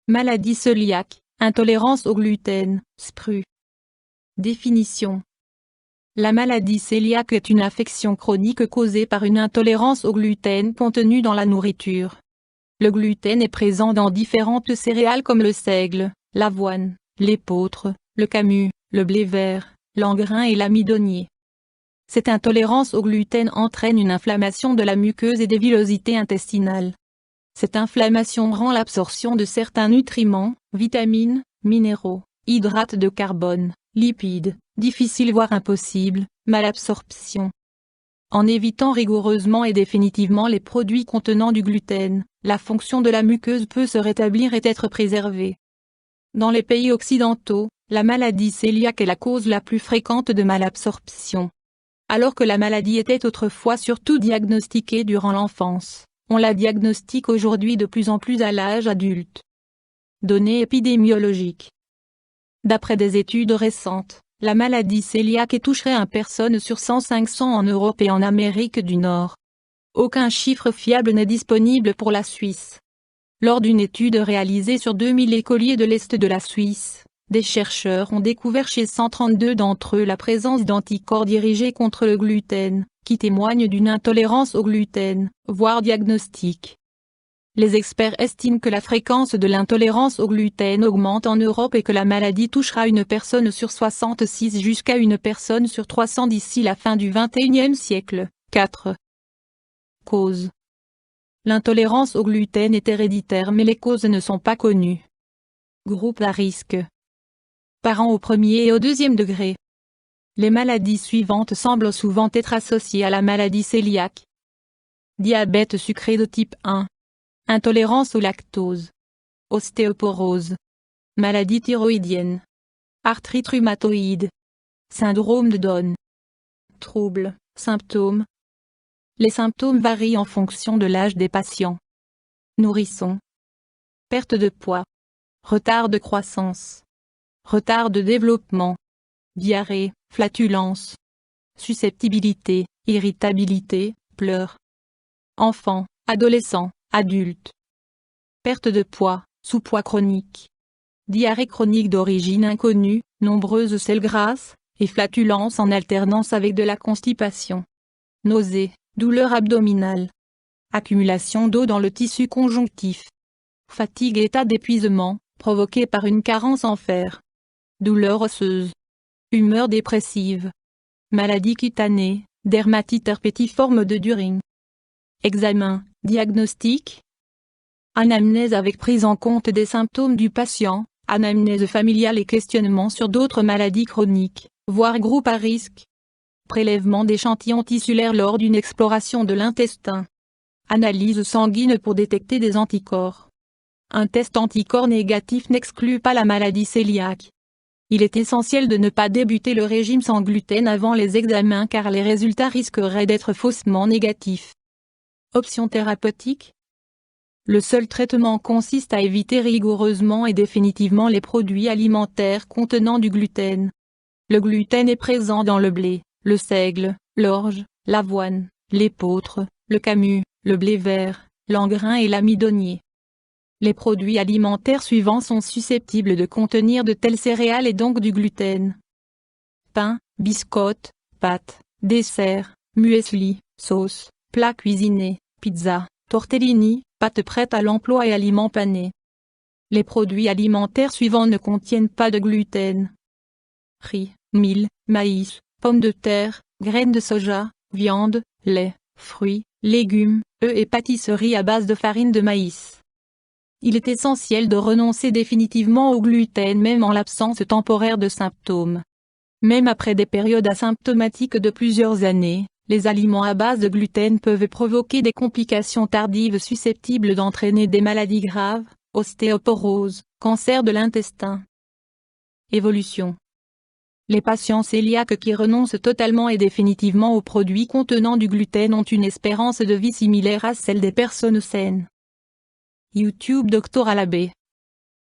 Maladie cœliaque, intolérance au gluten, SPRU. Définition. La maladie cœliaque est une affection chronique causée par une intolérance au gluten contenu dans la nourriture. Le gluten est présent dans différentes céréales comme le seigle, l'avoine, l'épeautre, le camus, le blé vert, l'engrain et l'amidonnier. Cette intolérance au gluten entraîne une inflammation de la muqueuse et des villosités intestinales. Cette inflammation rend l'absorption de certains nutriments, vitamines, minéraux, hydrates de carbone, lipides, difficile voire impossible, malabsorption. En évitant rigoureusement et définitivement les produits contenant du gluten, la fonction de la muqueuse peut se rétablir et être préservée. Dans les pays occidentaux, la maladie cœliaque est la cause la plus fréquente de malabsorption. Alors que la maladie était autrefois surtout diagnostiquée durant l'enfance, on la diagnostique aujourd'hui de plus en plus à l'âge adulte. Données épidémiologiques. D'après des études récentes, la maladie cœliaque toucherait 1 personne sur 100-500 en Europe et en Amérique du Nord. Aucun chiffre fiable n'est disponible pour la Suisse. Lors d'une étude réalisée sur 2000 écoliers de l'Est de la Suisse, des chercheurs ont découvert chez 132 d'entre eux la présence d'anticorps dirigés contre le gluten, qui témoignent d'une intolérance au gluten, voire diagnostique. Les experts estiment que la fréquence de l'intolérance au gluten augmente en Europe et que la maladie touchera 1 personne sur 66 jusqu'à 1 personne sur 300 d'ici la fin du XXIe siècle. 4. Causes. L'intolérance au gluten est héréditaire mais les causes ne sont pas connues. Groupe à risque. Parents au 1er et au 2e degré. Les maladies suivantes semblent souvent être associées à la maladie cœliaque. Diabète sucré de type 1. Intolérance au lactose. Ostéoporose. Maladie thyroïdienne. Arthrite rhumatoïde. Syndrome de Down. Troubles, symptômes. Les symptômes varient en fonction de l'âge des patients. Nourrisson. Perte de poids. Retard de croissance. Retard de développement. Diarrhée, flatulence. Susceptibilité, irritabilité, pleurs. Enfants, adolescents, adultes. Perte de poids, sous-poids chronique. Diarrhée chronique d'origine inconnue, nombreuses selles grasses, et flatulence en alternance avec de la constipation. Nausées, douleur abdominale. Accumulation d'eau dans le tissu conjonctif. Fatigue et état d'épuisement, provoqué par une carence en fer. Douleur osseuse. Humeur dépressive. Maladie cutanée, dermatite herpétiforme de During. Examen, diagnostic. Anamnèse avec prise en compte des symptômes du patient, anamnèse familiale et questionnement sur d'autres maladies chroniques, voire groupe à risque. Prélèvement d'échantillons tissulaires lors d'une exploration de l'intestin. Analyse sanguine pour détecter des anticorps. Un test anticorps négatif n'exclut pas la maladie cœliaque. Il est essentiel de ne pas débuter le régime sans gluten avant les examens car les résultats risqueraient d'être faussement négatifs. Options thérapeutiques. Le seul traitement consiste à éviter rigoureusement et définitivement les produits alimentaires contenant du gluten. Le gluten est présent dans le blé, le seigle, l'orge, l'avoine, l'épeautre, le camus, le blé vert, l'engrain et l'amidonnier. Les produits alimentaires suivants sont susceptibles de contenir de telles céréales et donc du gluten. Pain, biscottes, pâtes, desserts, muesli, sauces, plats cuisinés, pizza, tortellini, pâtes prêtes à l'emploi et aliments panés. Les produits alimentaires suivants ne contiennent pas de gluten. Riz, mil, maïs, pommes de terre, graines de soja, viande, lait, fruits, légumes, œufs et pâtisseries à base de farine de maïs. Il est essentiel de renoncer définitivement au gluten même en l'absence temporaire de symptômes. Même après des périodes asymptomatiques de plusieurs années, les aliments à base de gluten peuvent provoquer des complications tardives susceptibles d'entraîner des maladies graves, ostéoporose, cancer de l'intestin. Évolution. Les patients cœliaques qui renoncent totalement et définitivement aux produits contenant du gluten ont une espérance de vie similaire à celle des personnes saines. YouTube Dr Alabé